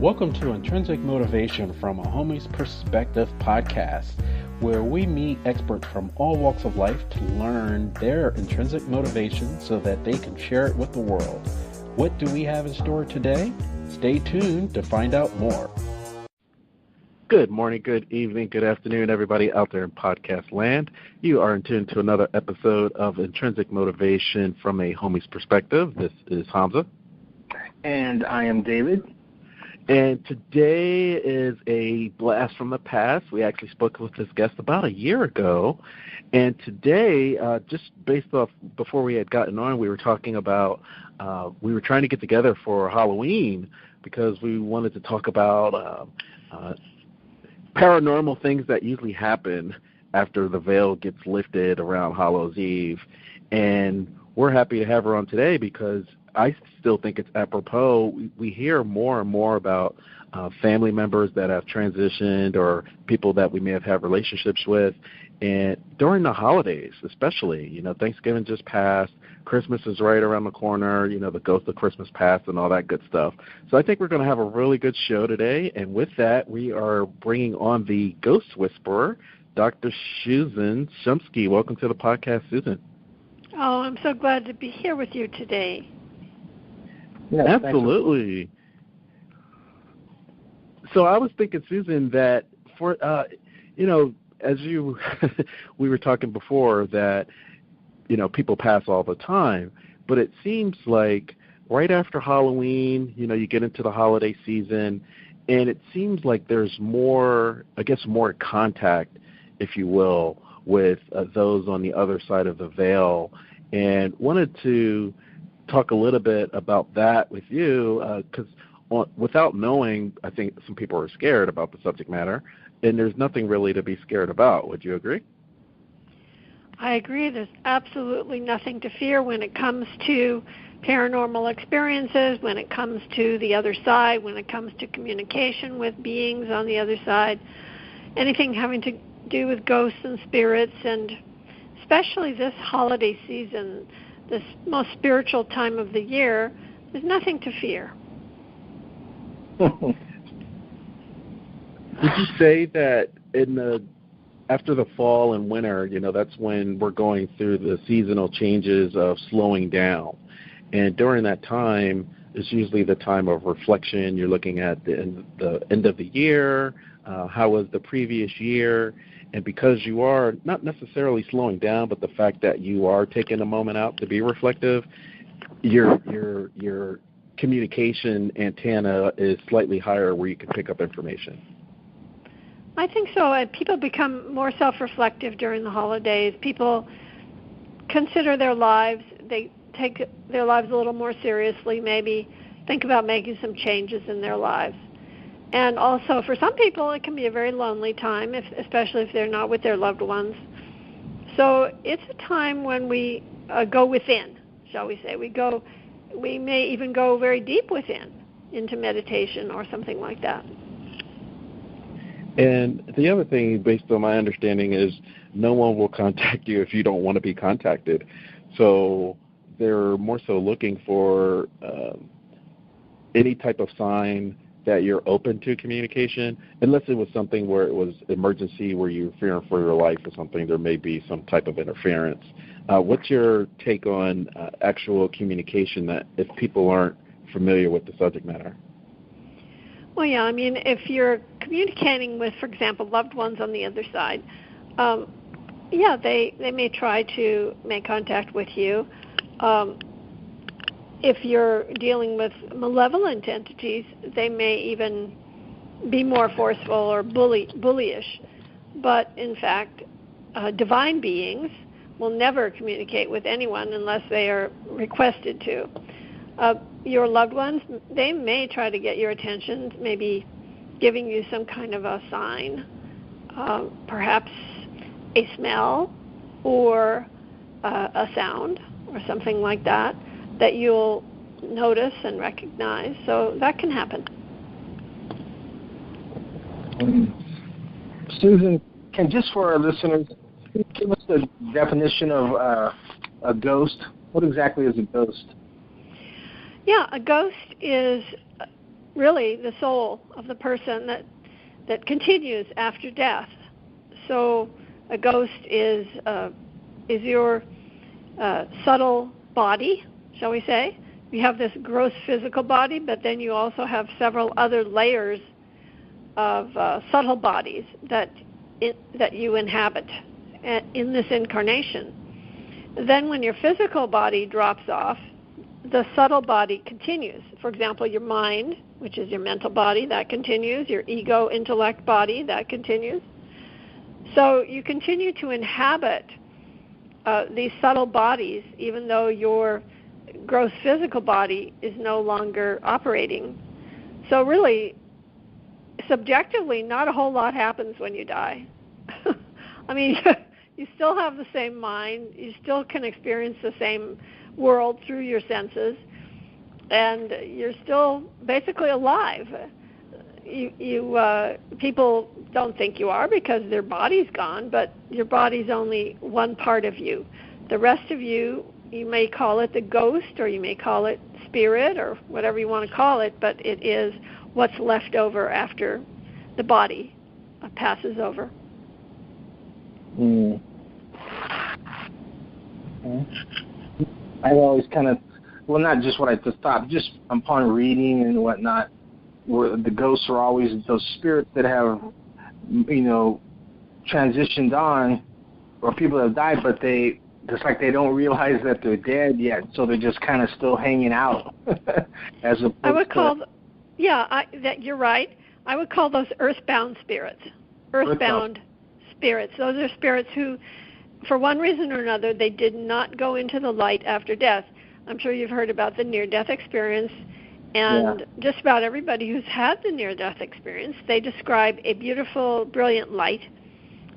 Welcome to Intrinsic Motivation from a Homie's Perspective podcast, where we meet experts from all walks of life to learn their intrinsic motivation so that they can share it with the world. What do we have in store today? Stay tuned to find out more. Good morning, good evening, good afternoon, everybody out there in podcast land. You are in tune to another episode of Intrinsic Motivation from a Homie's Perspective. This is Hamza. And I am David. And today is a blast from the past. We actually spoke with this guest about a year ago. And today, just based off before we had gotten on, we were talking about, we were trying to get together for Halloween because we wanted to talk about paranormal things that usually happen after the veil gets lifted around Hallows Eve. And we're happy to have her on today because I still think it's apropos. We hear more and more about family members that have transitioned or people that we may have had relationships with. And during the holidays, especially, Thanksgiving just passed, Christmas is right around the corner, the ghost of Christmas past and all that good stuff. So I think we're going to have a really good show today. And with that, we are bringing on the ghost whisperer, Dr. Susan Shumsky. Welcome to the podcast, Susan. Oh, I'm so glad to be here with you today. Yeah, absolutely. So I was thinking, Susan, that for as you we were talking before that people pass all the time, but it seems like right after Halloween, you get into the holiday season, and it seems like there's more contact, if you will, with those on the other side of the veil, and wanted to talk a little bit about that with you, because without knowing, I think some people are scared about the subject matter, and there's nothing really to be scared about. Would you agree? I agree. There's absolutely nothing to fear when it comes to paranormal experiences, when it comes to the other side, when it comes to communication with beings on the other side, anything having to do with ghosts and spirits, and especially this holiday season, this most spiritual time of the year, there's nothing to fear. Would you say that after the fall and winter, that's when we're going through the seasonal changes of slowing down, and during that time is usually the time of reflection. You're looking at the end of the year, how was the previous year. And because you are not necessarily slowing down, but the fact that you are taking a moment out to be reflective, your communication antenna is slightly higher where you can pick up information. I think so. People become more self-reflective during the holidays. People consider their lives. They take their lives a little more seriously, maybe think about making some changes in their lives. And also, for some people, it can be a very lonely time, especially if they're not with their loved ones. So it's a time when we go within, shall we say. We may even go very deep within, into meditation or something like that. And the other thing, based on my understanding, is no one will contact you if you don't want to be contacted. So they're more so looking for any type of sign that you're open to communication, unless it was something where it was emergency, where you're fearing for your life or something, there may be some type of interference. What's your take on actual communication that if people aren't familiar with the subject matter? Well, yeah, if you're communicating with, for example, loved ones on the other side, they may try to make contact with you. If you're dealing with malevolent entities, they may even be more forceful or bullyish. But in fact, divine beings will never communicate with anyone unless they are requested to. Your loved ones, they may try to get your attention, maybe giving you some kind of a sign, perhaps a smell or a sound or something like that you'll notice and recognize. So that can happen. Susan, just for our listeners, give us the definition of a ghost. What exactly is a ghost? Yeah, a ghost is really the soul of the person that continues after death. So a ghost is your subtle body, shall we say. You have this gross physical body, but then you also have several other layers of subtle bodies that you inhabit in this incarnation. Then when your physical body drops off, the subtle body continues. For example, your mind, which is your mental body, that continues. Your ego, intellect body, that continues. So you continue to inhabit these subtle bodies, even though your gross physical body is no longer operating. So really, subjectively, not a whole lot happens when you die. I mean, you still have the same mind. You still can experience the same world through your senses, and you're still basically alive. People don't think you are because their body's gone, but your body's only one part of you. The rest of you, you may call it the ghost, or you may call it spirit, or whatever you want to call it, but it is what's left over after the body passes over. I always kind of, well, not just what I just thought, just upon reading and whatnot, where the ghosts are always those spirits that have, transitioned on, or people that have died, but it's like they don't realize that they're dead yet, so they're just kind of still hanging out. As opposed I would call, that you're right. I would call those earthbound spirits. Earthbound spirits. Those are spirits who, for one reason or another, they did not go into the light after death. I'm sure you've heard about the near-death experience, and just about everybody who's had the near-death experience, they describe a beautiful, brilliant light,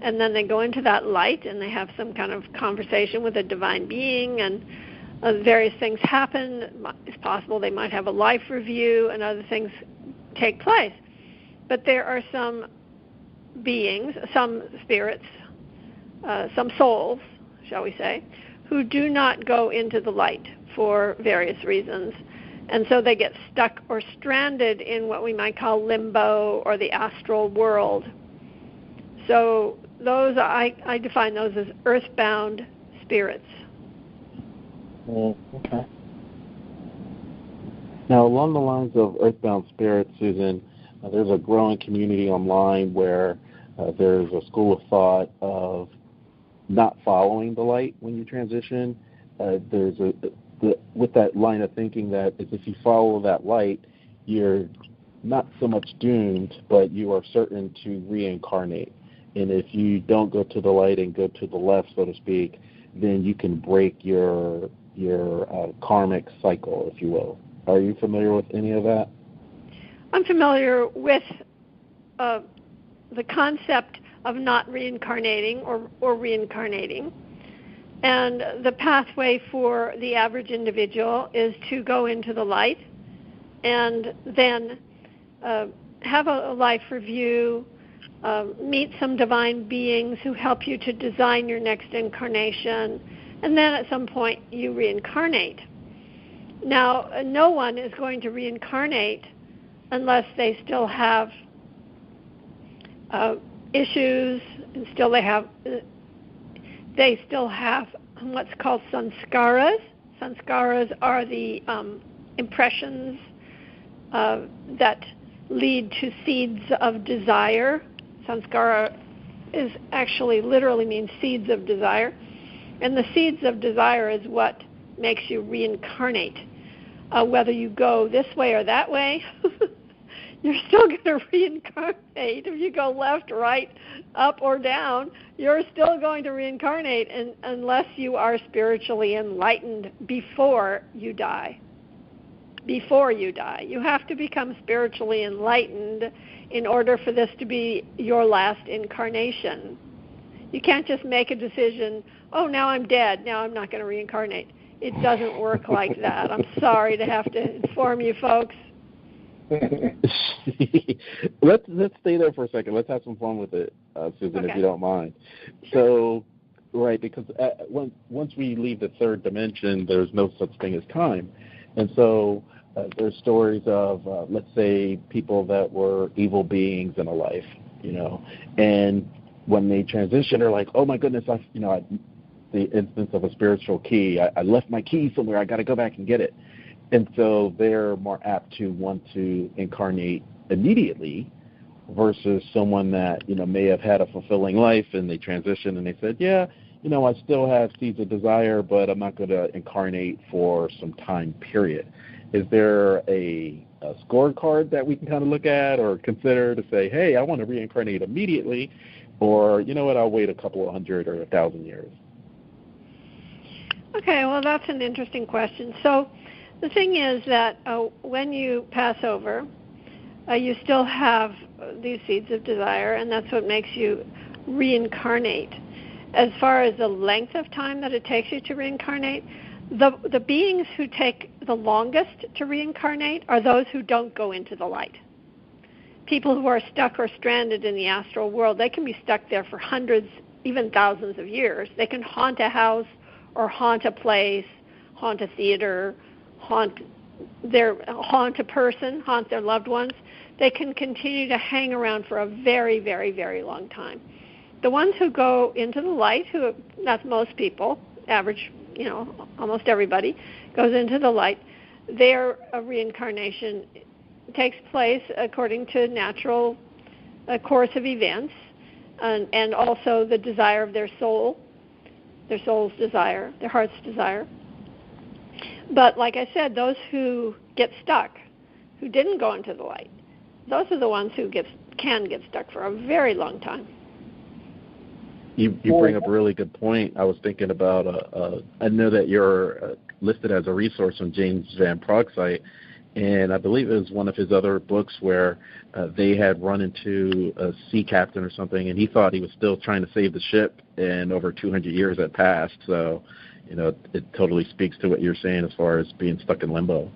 and then they go into that light and they have some kind of conversation with a divine being, and various things happen. It's possible they might have a life review and other things take place. But there are some beings, some spirits, some souls, shall we say, who do not go into the light for various reasons. And so they get stuck or stranded in what we might call limbo or the astral world. So those, I define those as earthbound spirits. Okay. Now, along the lines of earthbound spirits, Susan, there's a growing community online where there's a school of thought of not following the light when you transition. With that line of thinking that if you follow that light, you're not so much doomed, but you are certain to reincarnate. And if you don't go to the light and go to the left, so to speak, then you can break your karmic cycle, if you will. Are you familiar with any of that? I'm familiar with the concept of not reincarnating or reincarnating. And the pathway for the average individual is to go into the light and then have a life review, meet some divine beings who help you to design your next incarnation, and then at some point you reincarnate. Now, no one is going to reincarnate unless they still have issues, and they still have what's called sanskaras. Sanskaras are the impressions that lead to seeds of desire. Sanskara is actually literally means seeds of desire. And the seeds of desire is what makes you reincarnate. Whether you go this way or that way, you're still going to reincarnate. If you go left, right, up, or down, you're still going to reincarnate unless you are spiritually enlightened before you die. Before you die. You have to become spiritually enlightened in order for this to be your last incarnation. You can't just make a decision, oh, now I'm dead, now I'm not going to reincarnate. It doesn't work like that. I'm sorry to have to inform you folks. Let's stay there for a second. Let's have some fun with it, Susan, Okay. if you don't mind. Sure. So, right, because once we leave the third dimension, there's no such thing as time. And so there's stories of, let's say, people that were evil beings in a life, and when they transition, they're like, oh my goodness, the instance of a spiritual key. I left my key somewhere. I got to go back and get it. And so they're more apt to want to incarnate immediately versus someone that, may have had a fulfilling life and they transition and they said, I still have seeds of desire, but I'm not going to incarnate for some time period. Is there a scorecard that we can kind of look at or consider to say, hey, I want to reincarnate immediately, or, I'll wait a couple of 100 or 1,000 years? Okay, well, that's an interesting question. So the thing is that when you pass over, you still have these seeds of desire, and that's what makes you reincarnate. As far as the length of time that it takes you to reincarnate, the beings who take the longest to reincarnate are those who don't go into the light. People who are stuck or stranded in the astral world, they can be stuck there for hundreds, even thousands of years. They can haunt a house or haunt a place, haunt a theater, haunt a person, haunt their loved ones. They can continue to hang around for a very, very, very long time. The ones who go into the light, that's most people, average, almost everybody, goes into the light, their reincarnation takes place according to natural course of events, and also the desire of their soul's desire, their heart's desire. But like I said, those who get stuck, who didn't go into the light, those are the ones who can get stuck for a very long time. You bring up a really good point. I was thinking about, I know that you're listed as a resource on James Van Prague's site, and I believe it was one of his other books where they had run into a sea captain or something, and he thought he was still trying to save the ship, and over 200 years had passed. So, it totally speaks to what you're saying as far as being stuck in limbo.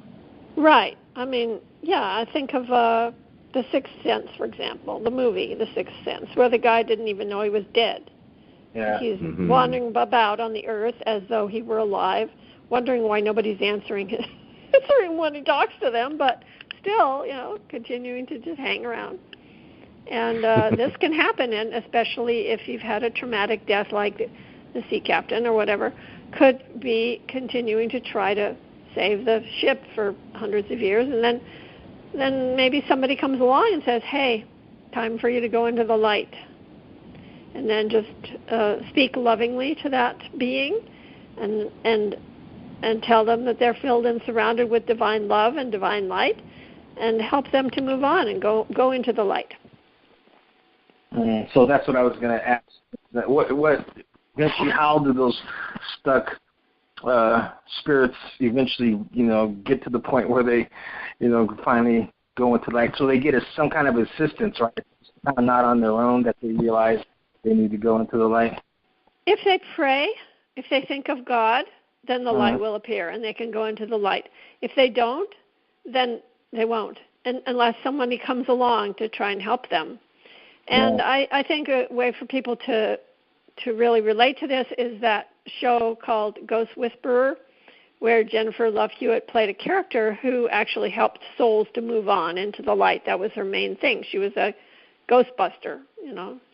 Right. I mean, I think of The Sixth Sense, for example, the movie The Sixth Sense, where the guy didn't even know he was dead. Yeah. He's wandering about on the earth as though he were alive, wondering why nobody's answering when he talks to them, but still, continuing to just hang around. And this can happen, and especially if you've had a traumatic death like the sea captain or whatever, could be continuing to try to save the ship for hundreds of years, and then maybe somebody comes along and says, hey, time for you to go into the light. And then just speak lovingly to that being and tell them that they're filled and surrounded with divine love and divine light, and help them to move on and go into the light. So that's what I was going to ask. How do those stuck spirits eventually, get to the point where they, finally go into light? So they get some kind of assistance, right? It's kind of not on their own that they realize they need to go into the light. If they pray, if they think of God, then the light will appear and they can go into the light. If they don't, then they won't, unless somebody comes along to try and help them. And I think a way for people to really relate to this is that show called Ghost Whisperer, where Jennifer Love Hewitt played a character who actually helped souls to move on into the light. That was her main thing. She was a ghostbuster.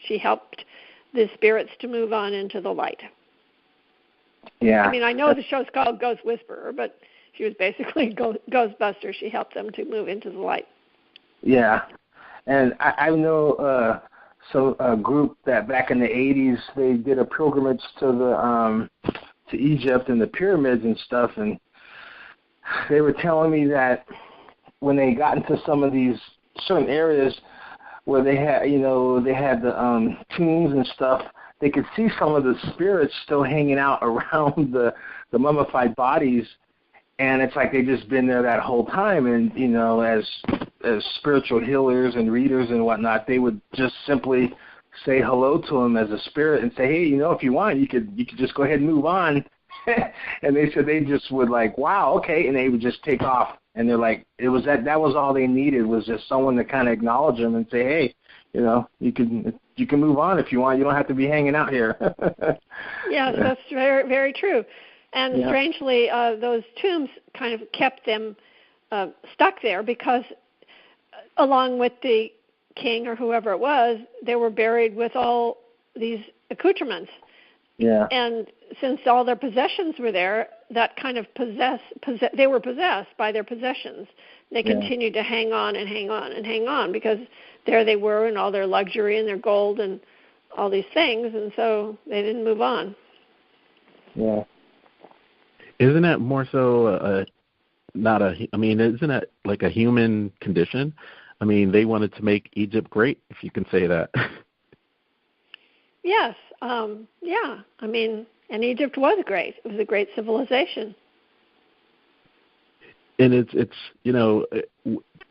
She helped the spirits to move on into the light. Yeah. I mean, I know the show's called Ghost Whisperer, but she was basically a ghostbuster. She helped them to move into the light. Yeah. And I know a group that back in the 80s, they did a pilgrimage to Egypt and the pyramids and stuff, and they were telling me that when they got into some of these certain areas where they had the tombs and stuff, they could see some of the spirits still hanging out around the mummified bodies, and it's like they've just been there that whole time. And as spiritual healers and readers and whatnot, they would just simply say hello to them as a spirit and say, hey, if you want, you could just go ahead and move on. And they said they just would like, wow, okay, and they would just take off. And they're like, it was that was all they needed, was just someone to kind of acknowledge them and say, hey, you can move on if you want. You don't have to be hanging out here. Yes, that's very, very true. And strangely, those tombs kind of kept them stuck there because along with the king or whoever it was, they were buried with all these accoutrements. Yeah. And since all their possessions were there, that kind of they were possessed by their possessions. They continued to hang on and hang on and hang on because there they were in all their luxury and their gold and all these things, and so they didn't move on. Yeah. Isn't that more so isn't that like a human condition? I mean, they wanted to make Egypt great, if you can say that. Yes. Yeah. I mean, and Egypt was great. It was a great civilization. And it's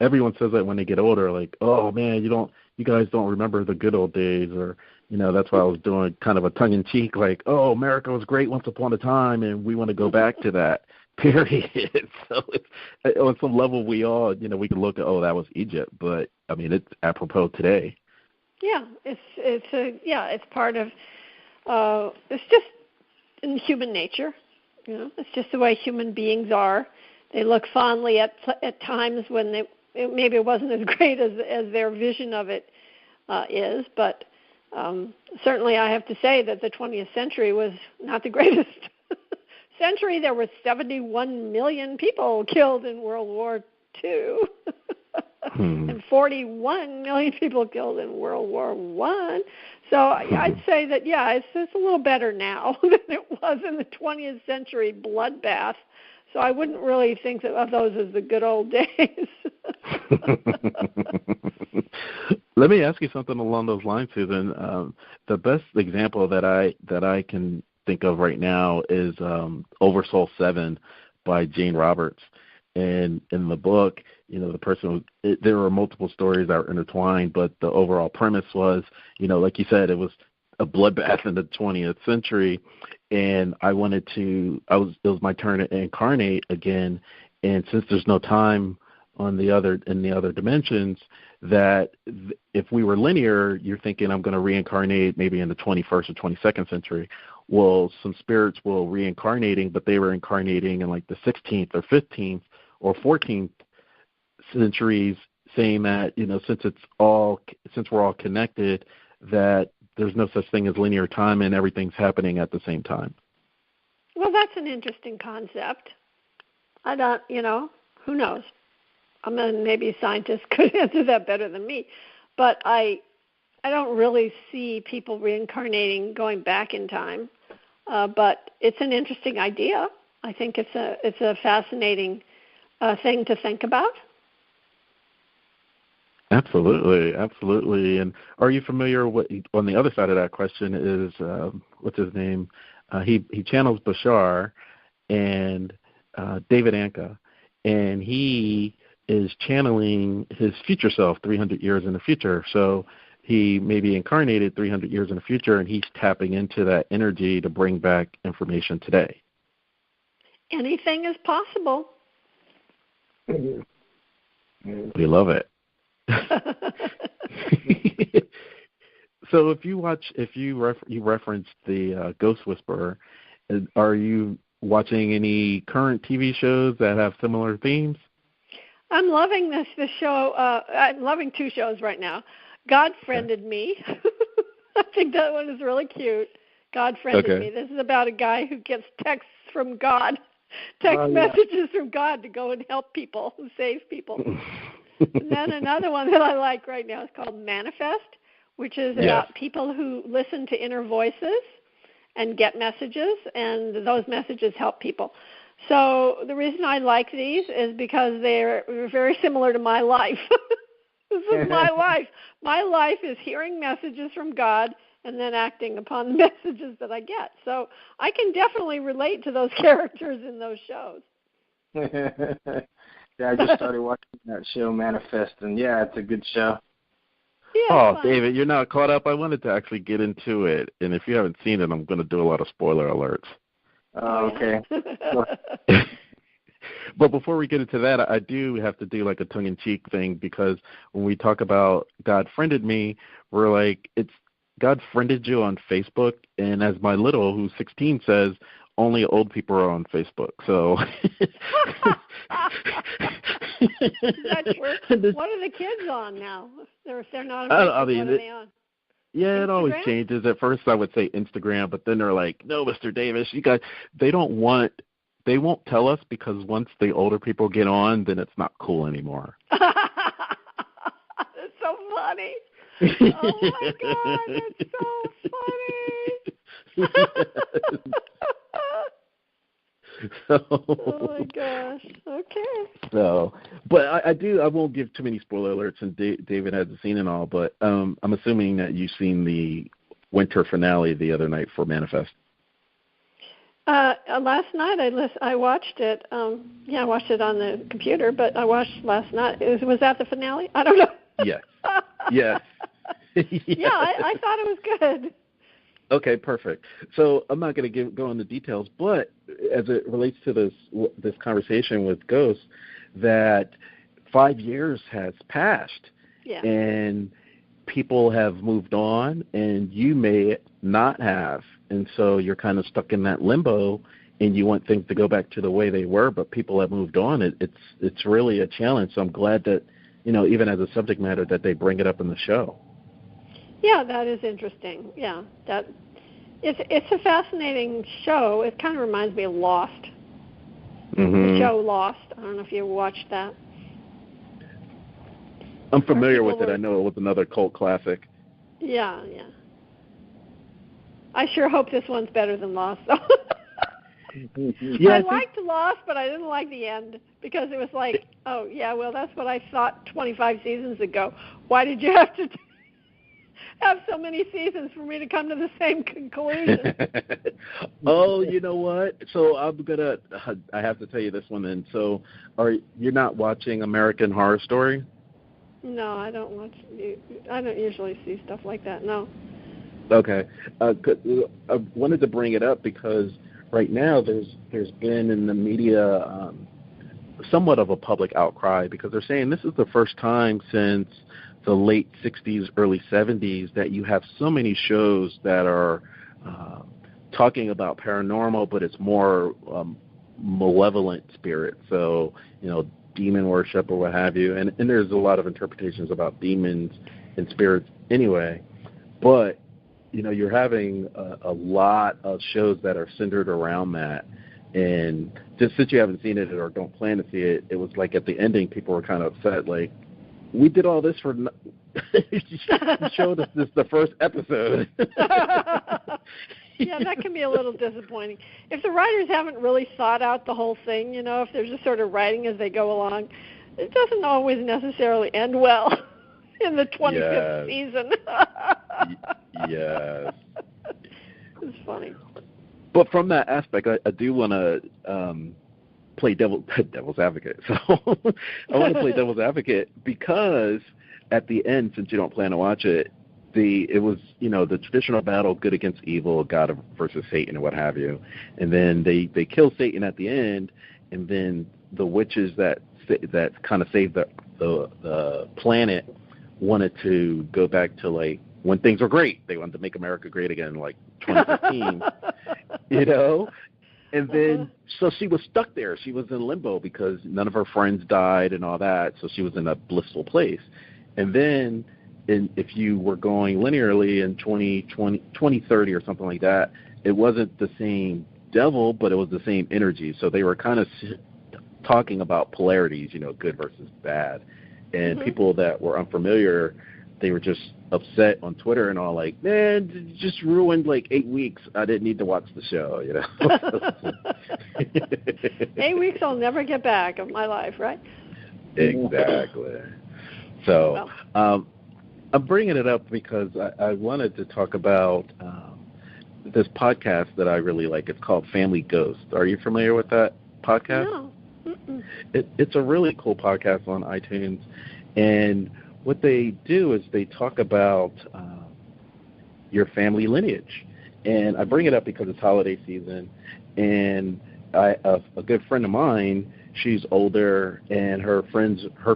everyone says that when they get older, like, oh man, you guys don't remember the good old days, or that's why I was doing kind of a tongue in cheek, like, oh, America was great once upon a time, and we want to go back to that period. So on some level, we all we can look at, oh, that was Egypt, but I mean it's apropos today. Yeah, it's part of it's just in human nature. It's just the way human beings are. They look fondly at times when maybe it wasn't as great as their vision of it is, but certainly I have to say that the 20th century was not the greatest century. There were 71 million people killed in World War II. And 41 million people killed in World War I. So I'd say that, it's a little better now than it was in the 20th century bloodbath. So I wouldn't really think of those as the good old days. Let me ask you something along those lines, Susan. The best example that I can think of right now is Oversoul 7 by Jane Roberts. And in the book, the person, there were multiple stories that were intertwined, but the overall premise was, like you said, it was a bloodbath in the 20th century, and it was my turn to incarnate again. And since there's no time in the other dimensions, that if we were linear, you're thinking I'm going to reincarnate maybe in the 21st or 22nd century. Well, some spirits were reincarnating, but they were incarnating in like the 16th or 15th or 14th centuries, saying that since we're all connected, that there's no such thing as linear time and everything's happening at the same time. Well, that's an interesting concept. I don't, who knows? Maybe scientists could answer that better than me, but I don't really see people reincarnating going back in time. But it's an interesting idea. I think it's a fascinating thing to think about. Absolutely. And are you familiar with, on the other side of that question is, what's his name? He channels Bashar and David Anka, and he is channeling his future self 300 years in the future. So he may be incarnated 300 years in the future, and he's tapping into that energy to bring back information today. Anything is possible. We love it. So if you referenced the Ghost Whisperer, are you watching any current TV shows that have similar themes? I'm loving this show. I'm loving two shows right now. God Friended Me. I think that one is really cute. God Friended Me. This is about a guy who gets texts from God, messages from God to go and help people, and save people. And then another one that I like right now is called Manifest, which is about people who listen to inner voices and get messages, and those messages help people. So the reason I like these is because they're very similar to my life. This is my life. My life is hearing messages from God and then acting upon the messages that I get. So I can definitely relate to those characters in those shows. Yeah, I just started watching that show, Manifest, and it's a good show. Yeah, David, you're not caught up. I wanted to actually get into it, and if you haven't seen it, I'm going to do a lot of spoiler alerts. Oh, okay. But before we get into that, I do have to do like a tongue-in-cheek thing, because when we talk about God Friended Me, we're like, it's God friended you on Facebook, and as my little, who's 16, says, only old people are on Facebook. So That's true. What are the kids on now? If they're not on Facebook, what are they on? Yeah, Instagram? It always changes. At first I would say Instagram, but then they're like, no, Mr. Davis, they won't tell us because once the older people get on, then it's not cool anymore. That's so funny. Oh, my God, that's so funny. Oh, my gosh. Okay. So, but I won't give too many spoiler alerts, and David hasn't seen it all, but I'm assuming that you've seen the winter finale the other night for Manifest. Last night I watched it. I watched it on the computer, but I watched last night. Was that the finale? I don't know. Yes. Yes. Yeah, I thought it was good. Okay, perfect. So I'm not going to go into details, but as it relates to this conversation with Ghost, that 5 years has passed, and people have moved on, and you may not have, and so you're kind of stuck in that limbo, and you want things to go back to the way they were, but people have moved on. It's really a challenge. So I'm glad that, even as a subject matter, that they bring it up in the show. Yeah, that is interesting. Yeah, it's a fascinating show. It kind of reminds me of Lost. Mm-hmm. The show Lost. I don't know if you ever watched that. I'm familiar with it. I know it was another cult classic. Yeah. I sure hope this one's better than Lost, though. Yeah, I liked Lost, but I didn't like the end because it was like, oh, yeah, well, that's what I thought 25 seasons ago. Why did you have to have so many seasons for me to come to the same conclusion? Oh, you know what? So I have to tell you this one then. So you're not watching American Horror Story? No, I don't watch. I don't usually see stuff like that, no. Okay. I wanted to bring it up because right now there's been in the media somewhat of a public outcry because they're saying this is the first time since the late 60s, early 70s that you have so many shows that are talking about paranormal, but it's more malevolent spirits. So, demon worship or what have you. And there's a lot of interpretations about demons and spirits anyway. But, you're having a lot of shows that are centered around that. And just since you haven't seen it or don't plan to see it, it was like at the ending people were kind of upset, like, we did all this for you showed us this the first episode. Yeah, that can be a little disappointing. If the writers haven't really thought out the whole thing, if they're just sort of writing as they go along, it doesn't always necessarily end well in the 25th season. Yes. It's funny. But from that aspect, I do want to play devil's advocate. So I want to play devil's advocate because at the end, since you don't plan to watch it, it was the traditional battle, good against evil, God versus Satan, and what have you, and then they kill Satan at the end, and then the witches that kind of saved the planet wanted to go back to like when things were great. They wanted to make America great again, like 2015, And then, so she was stuck there. She was in limbo because none of her friends died and all that, so she was in a blissful place. And then, if you were going linearly in 2030 or something like that, it wasn't the same devil, but it was the same energy. So they were kind of talking about polarities, good versus bad. And people that were unfamiliar, they were just upset on Twitter and all, like, man, you just ruined like 8 weeks. I didn't need to watch the show, 8 weeks I'll never get back of my life, right? Exactly. So I'm bringing it up because I wanted to talk about this podcast that I really like. It's called Family Ghost. Are you familiar with that podcast? No. It's a really cool podcast on iTunes, and what they do is they talk about your family lineage. And I bring it up because it's holiday season, and a good friend of mine, she's older, and her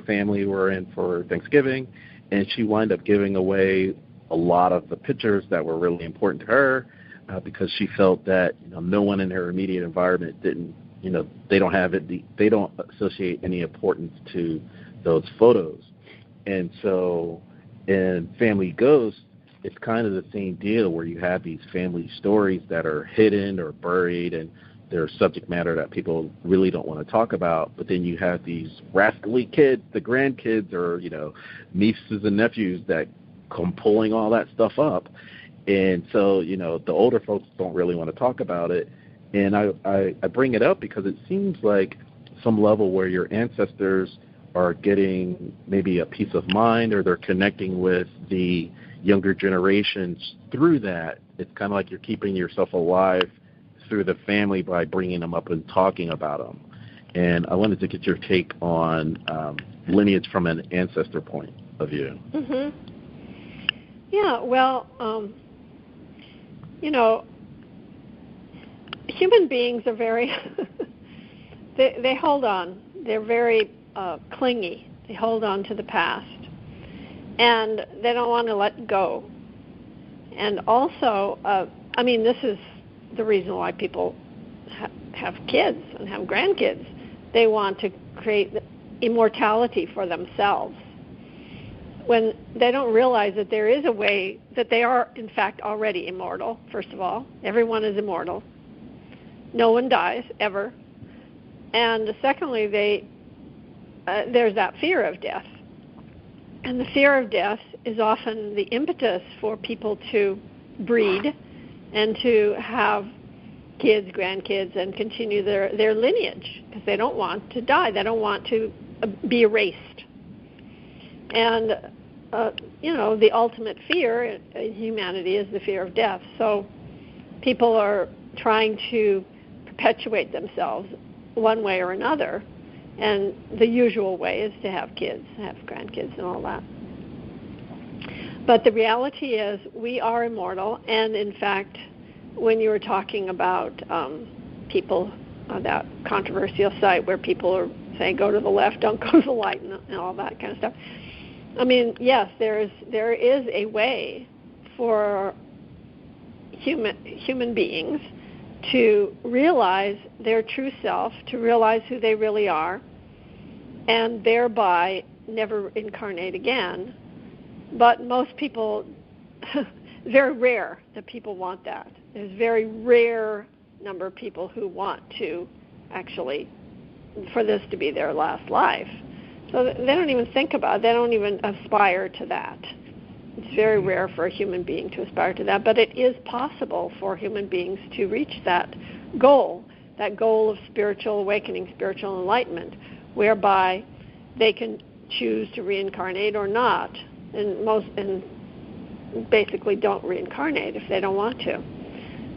family were in for Thanksgiving, and she wound up giving away a lot of the pictures that were really important to her because she felt that no one in her immediate environment didn't they don't have it. They don't associate any importance to those photos. And so in Family Ghosts, it's kind of the same deal where you have these family stories that are hidden or buried, and they're subject matter that people really don't want to talk about. But then you have these rascally kids, the grandkids, or nieces and nephews that come pulling all that stuff up. And so the older folks don't really want to talk about it. And I bring it up because it seems like some level where your ancestors are getting maybe a peace of mind, or they're connecting with the younger generations through that. It's kind of like you're keeping yourself alive through the family by bringing them up and talking about them. And I wanted to get your take on lineage from an ancestor point of view. Mm-hmm. Yeah, well, human beings are very, they hold on. They're very clingy. They hold on to the past. And they don't want to let go. And also, this is the reason why people have kids and have grandkids. They want to create immortality for themselves, when they don't realize that there is a way that they are, in fact, already immortal. First of all, everyone is immortal. No one dies, ever. And secondly, there's that fear of death. And the fear of death is often the impetus for people to breed and to have kids, grandkids, and continue their lineage, because they don't want to die. They don't want to be erased. And, the ultimate fear in humanity is the fear of death. So people are trying to perpetuate themselves one way or another. And the usual way is to have kids, have grandkids and all that. But the reality is we are immortal. And, in fact, when you were talking about people on that controversial site where people are saying go to the left, don't go to the light, and all that kind of stuff, yes, there is a way for human beings to realize their true self, to realize who they really are, and thereby never incarnate again. But most people, very rare that people want that. There's a very rare number of people who want to actually, for this to be their last life. So they don't even think about it. They don't even aspire to that. It's very rare for a human being to aspire to that, but it is possible for human beings to reach that goal of spiritual awakening, spiritual enlightenment, whereby they can choose to reincarnate or not, and basically don't reincarnate if they don't want to.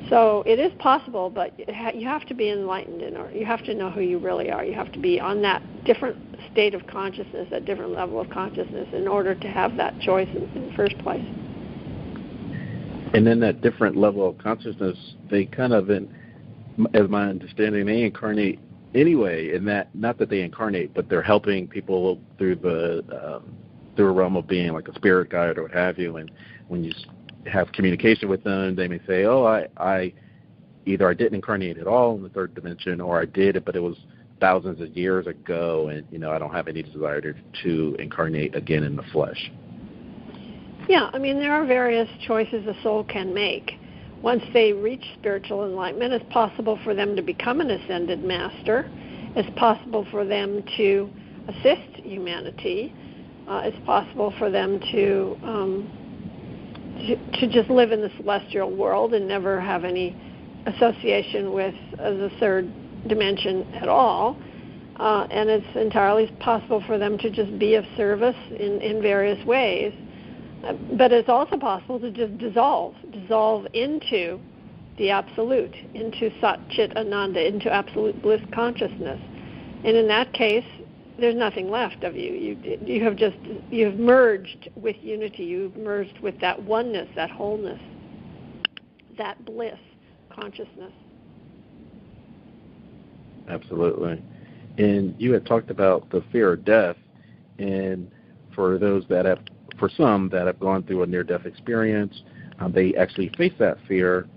So it is possible, but you have to be enlightened, you have to know who you really are. You have to be on that different state of consciousness, that different level of consciousness, in order to have that choice in the first place. And then that different level of consciousness, they kind of, as my understanding, they incarnate anyway, and that, not that they incarnate, but they're helping people through through a realm of being like a spirit guide or what have you. And when you have communication with them, they may say, I either I didn't incarnate at all in the third dimension, or I did, but it was thousands of years ago, and I don't have any desire to incarnate again in the flesh. Yeah, there are various choices a soul can make. Once they reach spiritual enlightenment, it's possible for them to become an ascended master. It's possible for them to assist humanity. It's possible for them to just live in the celestial world and never have any association with the third dimension at all. And it's entirely possible for them to just be of service in various ways. But it's also possible to just dissolve into the absolute, into Sat Chit Ananda, into absolute bliss consciousness. And in that case, there's nothing left of you. You've merged with unity. You've merged with that oneness, that wholeness, that bliss consciousness. Absolutely. And you had talked about the fear of death, and for some that have gone through a near-death experience, they actually face that fear,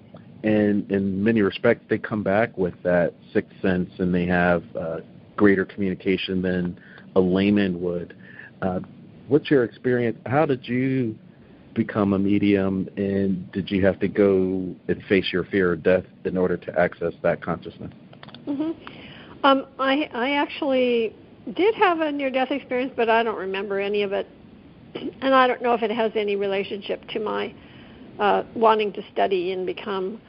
and in many respects, they come back with that sixth sense, and they have greater communication than a layman would. What's your experience? How did you become a medium, and did you have to go and face your fear of death in order to access that consciousness? I actually did have a near-death experience, but I don't remember any of it, and I don't know if it has any relationship to my wanting to study and become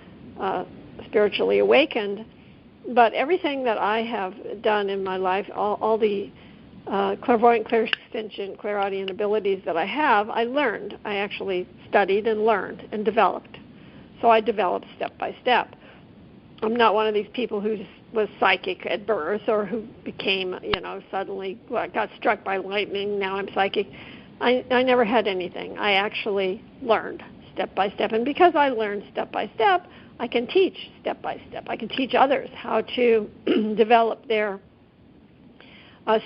spiritually awakened. But everything that I have done in my life, all the clairvoyant, clairsentient, clairaudient abilities that I have, I learned. I actually studied and learned and developed. So I developed step by step. I'm not one of these people who was psychic at birth or who became, suddenly got struck by lightning, now I'm psychic. I never had anything. I actually learned step by step. And because I learned step by step, I can teach step by step. I can teach others how to develop their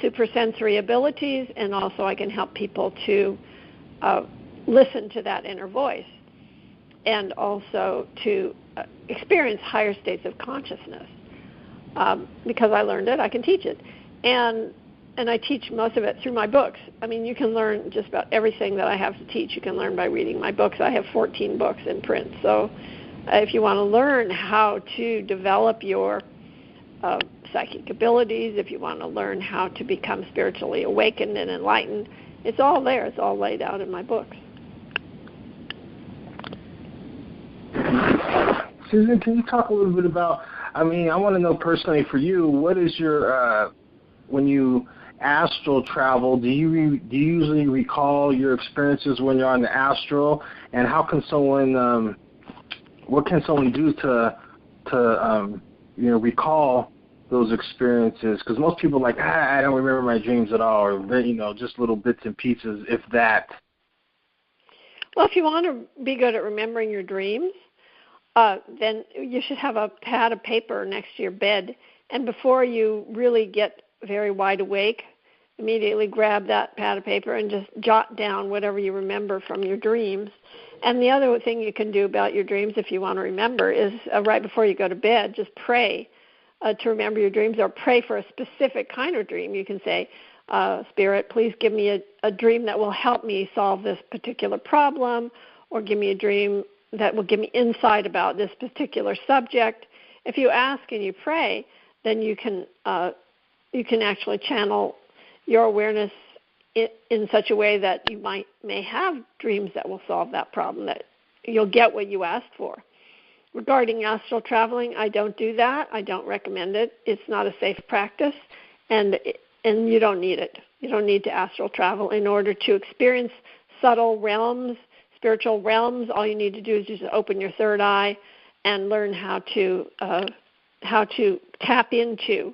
supersensory abilities, and also I can help people to listen to that inner voice and also to experience higher states of consciousness. Because I learned it, I can teach it. And I teach most of it through my books. I mean, you can learn just about everything that I have to teach. You can learn by reading my books. I have 14 books in print. So if you want to learn how to develop your psychic abilities, if you want to learn how to become spiritually awakened and enlightened, it's all there. It's all laid out in my books. Susan, can you talk a little bit about, I want to know personally for you, what is your, when you astral travel, do you usually recall your experiences when you're on the astral, and how can someone, what can someone do to recall those experiences? Because most people are like, I don't remember my dreams at all, or just little bits and pieces, if that. Well, if you want to be good at remembering your dreams, then you should have a pad of paper next to your bed, and before you really get very wide awake, immediately grab that pad of paper and just jot down whatever you remember from your dreams. And the other thing you can do about your dreams, if you want to remember, is right before you go to bed, just pray to remember your dreams, or pray for a specific kind of dream. You can say, Spirit, please give me a dream that will help me solve this particular problem, or give me a dream that will give me insight about this particular subject. If you ask and you pray, then you can actually channel your awareness in such a way that you may have dreams that will solve that problem, that you'll get what you asked for. Regarding astral traveling, I don't do that. I don't recommend it. It's not a safe practice, and you don't need it. You don't need to astral travel in order to experience subtle realms, spiritual realms. All you need to do is just open your third eye and learn how to tap into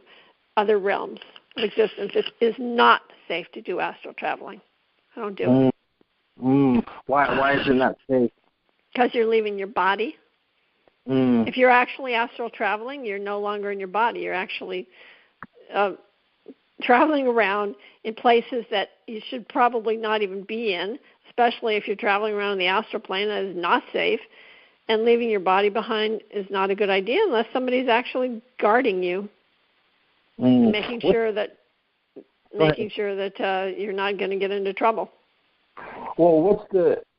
other realms of existence. It is not safe to do astral traveling. I don't do it. Why is it not safe? Because you're leaving your body. If you're actually astral traveling, you're no longer in your body. You're actually traveling around in places that you should probably not even be in, especially if you're traveling around in the astral plane. That is not safe. And leaving your body behind is not a good idea unless somebody's actually guarding you, and making sure that you're not going to get into trouble. Well,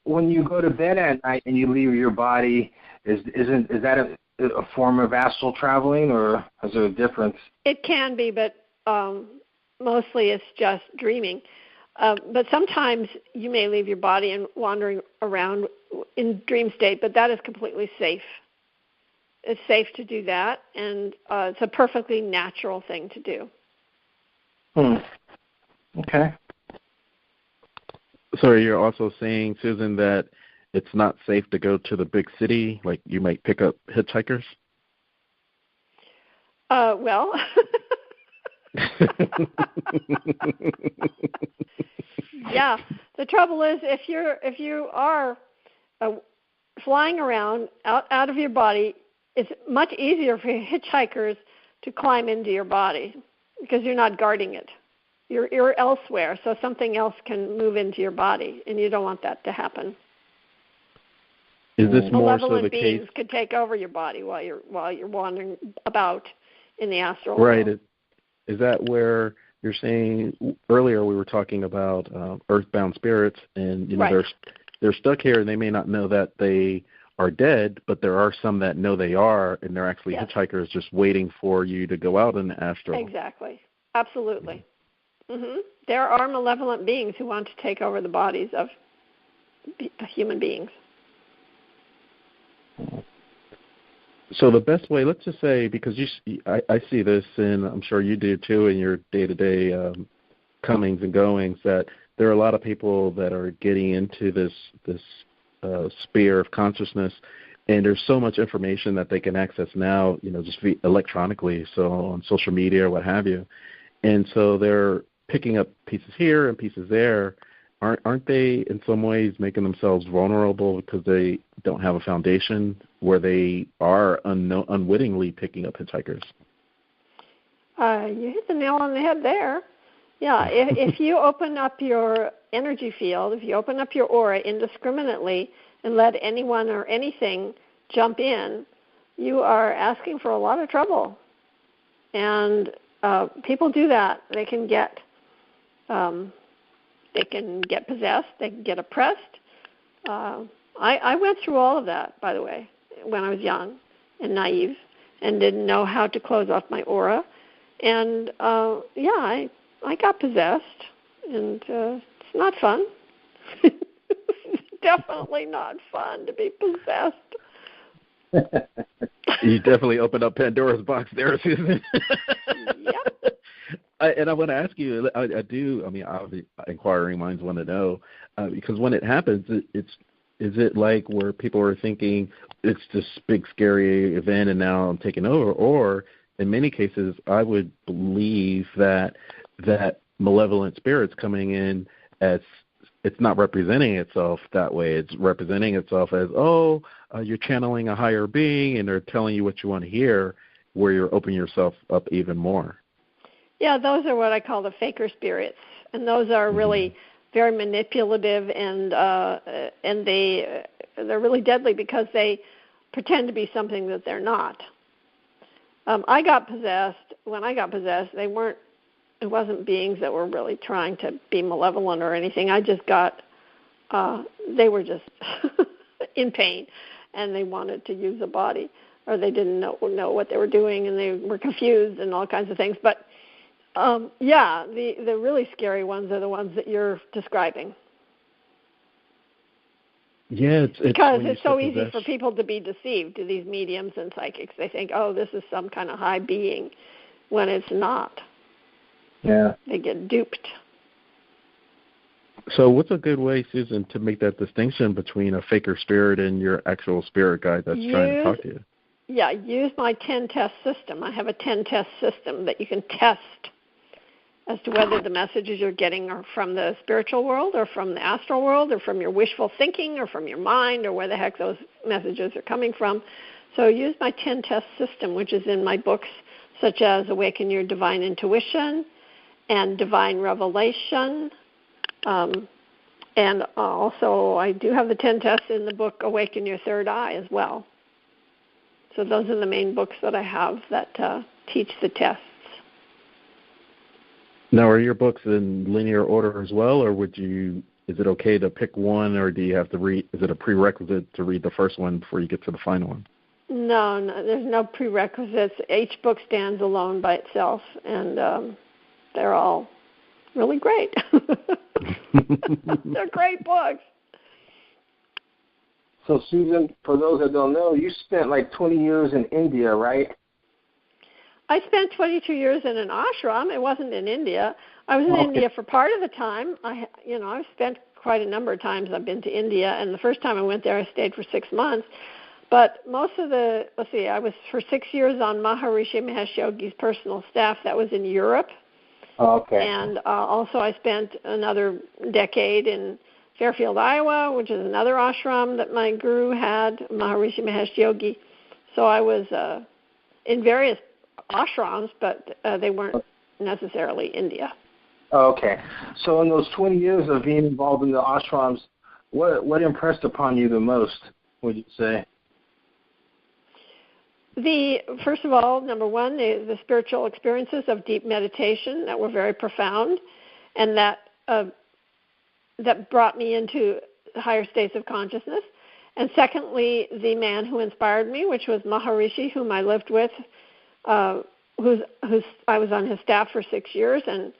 when you go to bed at night and you leave your body, is that a form of astral traveling, or is there a difference? It can be, but mostly it's just dreaming. But sometimes you may leave your body and wandering around in dream state, but that is completely safe. It's safe to do that, and it's a perfectly natural thing to do. Okay. So you're also saying, Susan, that it's not safe to go to the big city, like you might pick up hitchhikers? Well... Yeah, the trouble is if you are flying around out of your body, it's much easier for hitchhikers to climb into your body because you're not guarding it. You're elsewhere, so something else can move into your body, and you don't want that to happen. Is this more so the Malevolent case? beings could take over your body while you're wandering about in the astral world. Right. Is that where you're saying earlier we were talking about Earthbound Spirits, and Right. they're stuck here and they may not know that they are dead, but there are some that know they are, and they're actually Yes. hitchhikers just waiting for you to go out in the astral. Exactly. Absolutely. There are malevolent beings who want to take over the bodies of human beings. So the best way, let's just say, because I see this, and I'm sure you do too in your day-to-day comings and goings, that there are a lot of people that are getting into this sphere of consciousness, and there's so much information that they can access now, just electronically, so on social media or what have you. And so they're picking up pieces here and pieces there. Aren't they in some ways making themselves vulnerable because they don't have a foundation where they are unwittingly picking up hitchhikers? You hit the nail on the head there. Yeah, if you open up your energy field, if you open up your aura indiscriminately and let anyone or anything jump in, you are asking for a lot of trouble. And people do that. They can get possessed. They can get oppressed. I went through all of that, by the way, when I was young and naive and didn't know how to close off my aura. And, I got possessed, and it's not fun. Definitely not fun to be possessed. You definitely opened up Pandora's box there, Susan. Yep. And I want to ask you, obviously, inquiring minds want to know, because when it happens, is it like where people are thinking it's this big, scary event and now I'm taking over? Or in many cases, I would believe that malevolent spirit's coming in as it's not representing itself that way. It's representing itself as, you're channeling a higher being, and they're telling you what you want to hear, where you're opening yourself up even more. Yeah, those are what I call the faker spirits, and those are really very manipulative, and they're really deadly because they pretend to be something that they're not. I got possessed. When I got possessed, it wasn't beings that were really trying to be malevolent or anything. I just got, they were just in pain, and they wanted to use a body, or they didn't know what they were doing, and they were confused and all kinds of things. But the really scary ones are the ones that you're describing. Yeah, because it's so easy for people to be deceived, to these mediums and psychics. They think, this is some kind of high being, when it's not. Yeah. They get duped. So what's a good way, Susan, to make that distinction between a faker spirit and your actual spirit guide that's trying to talk to you? Yeah, use my 10-test system. I have a 10-test system that you can test as to whether the messages you're getting are from the spiritual world or from the astral world or from your wishful thinking or from your mind or where the heck those messages are coming from. So use my 10-test system, which is in my books, such as Awaken Your Divine Intuition and Divine Revelation. And also I do have the 10 tests in the book Awaken Your Third Eye as well. So those are the main books that I have that teach the tests. Now, are your books in linear order as well, or is it okay to pick one, or do you have to read, is it a prerequisite to read the first one before you get to the final one? No, there's no prerequisites. Each book stands alone by itself, and they're all really great. They're great books. So, Susan, for those that don't know, you spent like 20 years in India, right? I spent 22 years in an ashram. It wasn't in India. I was in India for part of the time. I've spent quite a number of times. I've been to India, and the first time I went there, I stayed for 6 months. But most of I was for 6 years on Maharishi Mahesh Yogi's personal staff. That was in Europe. Okay. And also I spent another decade in Fairfield, Iowa, which is another ashram that my guru had, Maharishi Mahesh Yogi. So I was in various ashrams, but they weren't necessarily India. Okay. So in those 20 years of being involved in the ashrams, what impressed upon you the most? would you say? First of all, number one, the spiritual experiences of deep meditation that were very profound, and that brought me into higher states of consciousness. And secondly, the man who inspired me, which was Maharishi, whom I lived with, who's I was on his staff for 6 years, and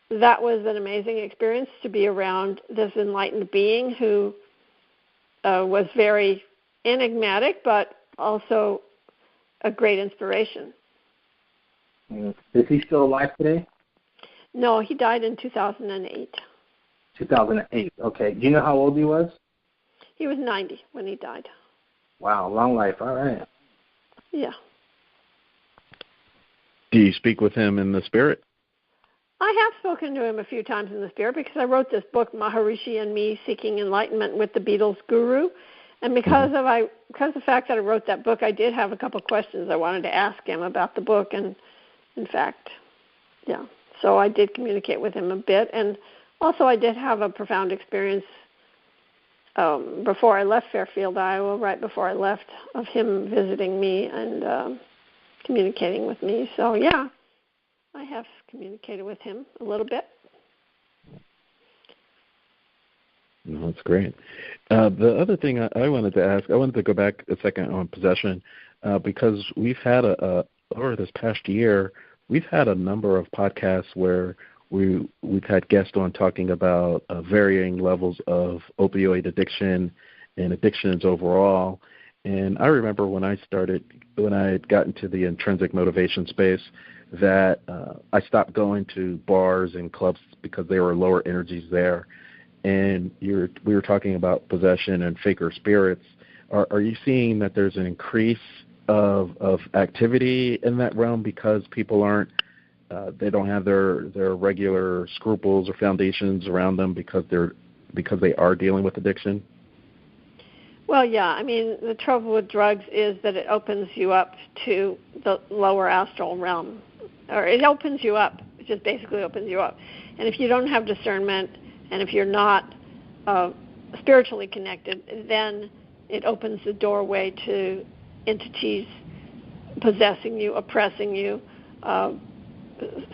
that was an amazing experience to be around this enlightened being who was very enigmatic, but also a great inspiration. Is he still alive today? No, he died in 2008. 2008. Okay. Do you know how old he was? He was 90 when he died. Wow, long life. All right. Yeah. Do you speak with him in the spirit? I have spoken to him a few times in the spirit because I wrote this book, Maharishi and Me, Seeking Enlightenment with the Beatles Guru. And because of the fact that I wrote that book, I did have a couple questions I wanted to ask him about the book. And, in fact, yeah. So I did communicate with him a bit. And also I did have a profound experience before I left Fairfield, Iowa, right before I left, of him visiting me and communicating with me. So, yeah, I have communicated with him a little bit. No, that's great. The other thing I wanted to ask, I wanted to go back a second on possession, because we've had over this past year, we've had a number of podcasts where we've had guests on talking about varying levels of opioid addiction and addictions overall. And I remember when I had gotten to the intrinsic motivation space, that I stopped going to bars and clubs because there were lower energies there. And we were talking about possession and faker spirits. Are you seeing that there's an increase of activity in that realm because people they don't have their regular scruples or foundations around them because they are dealing with addiction? Well, yeah. I mean, the trouble with drugs is that it opens you up to the lower astral realm, or it opens you up. It just basically opens you up. And if you don't have discernment, and if you're not spiritually connected, then it opens the doorway to entities possessing you, oppressing you,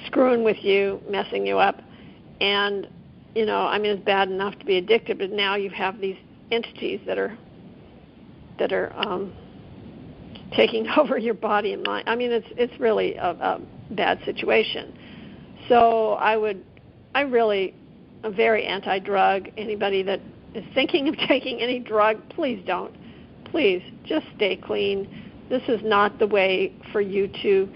screwing with you, messing you up. And, I mean, it's bad enough to be addicted, but now you have these entities that are taking over your body and mind. I mean, it's really a bad situation. So I'm very anti-drug. Anybody that is thinking of taking any drug, please don't. Please, just stay clean. This is not the way for you to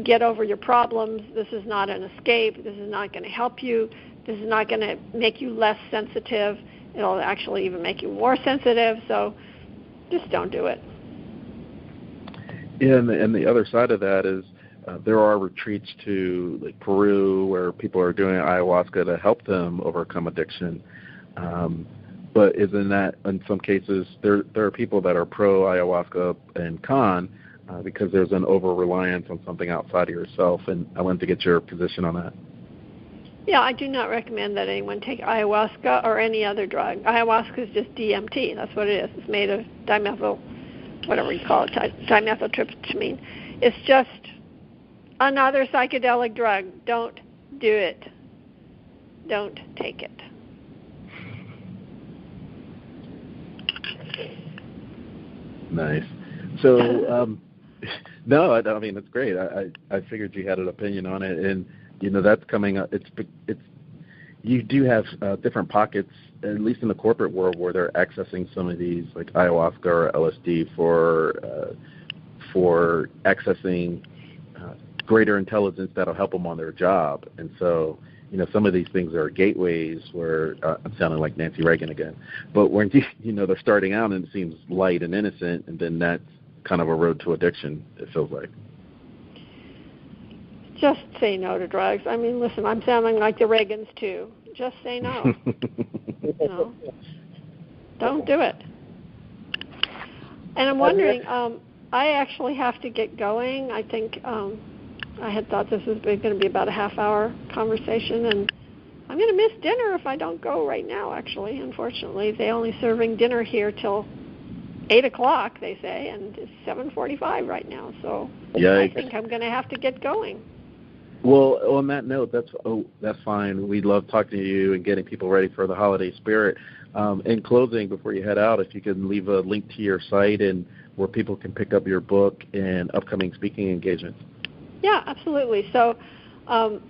get over your problems. This is not an escape. This is not going to help you. This is not going to make you less sensitive. It'll actually even make you more sensitive. So just don't do it. Yeah, and the other side of that is there are retreats to like Peru where people are doing ayahuasca to help them overcome addiction. But isn't that, in some cases, there are people that are pro-ayahuasca and con because there's an over-reliance on something outside of yourself, and I wanted to get your position on that. Yeah, I do not recommend that anyone take ayahuasca or any other drug. Ayahuasca is just DMT. That's what it is. It's made of dimethyltryptamine. It's just another psychedelic drug. Don't do it. Don't take it. Nice. So, no, I mean, it's great. I figured you had an opinion on it, and that's coming up. You do have different pockets, at least in the corporate world, where they're accessing some of these, like ayahuasca or LSD, for accessing greater intelligence that'll help them on their job. And so, some of these things are gateways where I'm sounding like Nancy Reagan again. But when they're starting out and it seems light and innocent, and then that's kind of a road to addiction, it feels like. Just say no to drugs. I mean, listen, I'm sounding like the Reagans too. Just say no. Don't do it. And I'm wondering, I actually have to get going. I think I had thought this was going to be about a half-hour conversation, and I'm going to miss dinner if I don't go right now, actually. Unfortunately, they're only serving dinner here till 8 o'clock, they say, and it's 7:45 right now. So Yikes. I think I'm going to have to get going. Well, on that note, that's fine. We love talking to you and getting people ready for the holiday spirit. In closing, before you head out, if you can leave a link to your site and where people can pick up your book and upcoming speaking engagements. Yeah, absolutely. So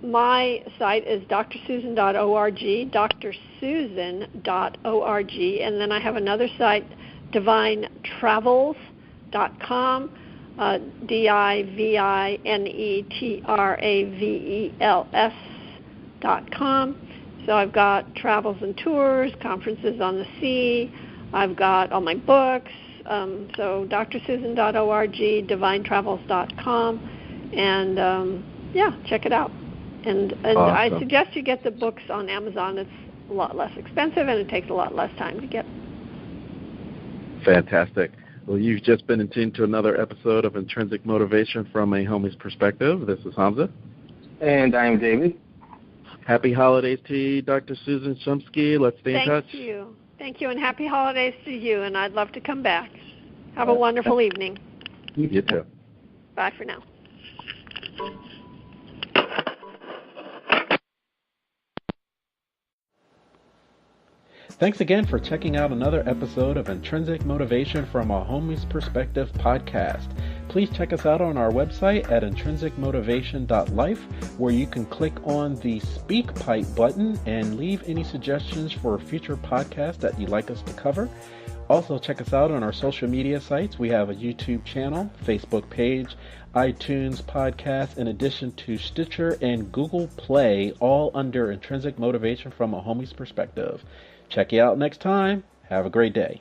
my site is drsusan.org, drsusan.org, and then I have another site, divinetravels.com, divinetravels.com. So I've got travels and tours, conferences on the sea. I've got all my books. So drsusan.org, divinetravels.com, and check it out. And awesome. I suggest you get the books on Amazon. It's a lot less expensive, and it takes a lot less time to get. Fantastic. Well, you've just been tuned to another episode of Intrinsic Motivation from a Homie's Perspective. This is Hamza. And I'm David. Happy holidays to you, Dr. Susan Shumsky. Let's stay in touch. Thank you. Thank you, and happy holidays to you, and I'd love to come back. Have a wonderful evening. You too. Bye for now. Thanks again for checking out another episode of Intrinsic Motivation from a Homie's Perspective podcast. Please check us out on our website at intrinsicmotivation.life, where you can click on the Speak Pipe button and leave any suggestions for future podcasts that you'd like us to cover. Also, check us out on our social media sites. We have a YouTube channel, Facebook page, iTunes podcast, in addition to Stitcher and Google Play, all under Intrinsic Motivation from a Homie's Perspective. Check you out next time. Have a great day.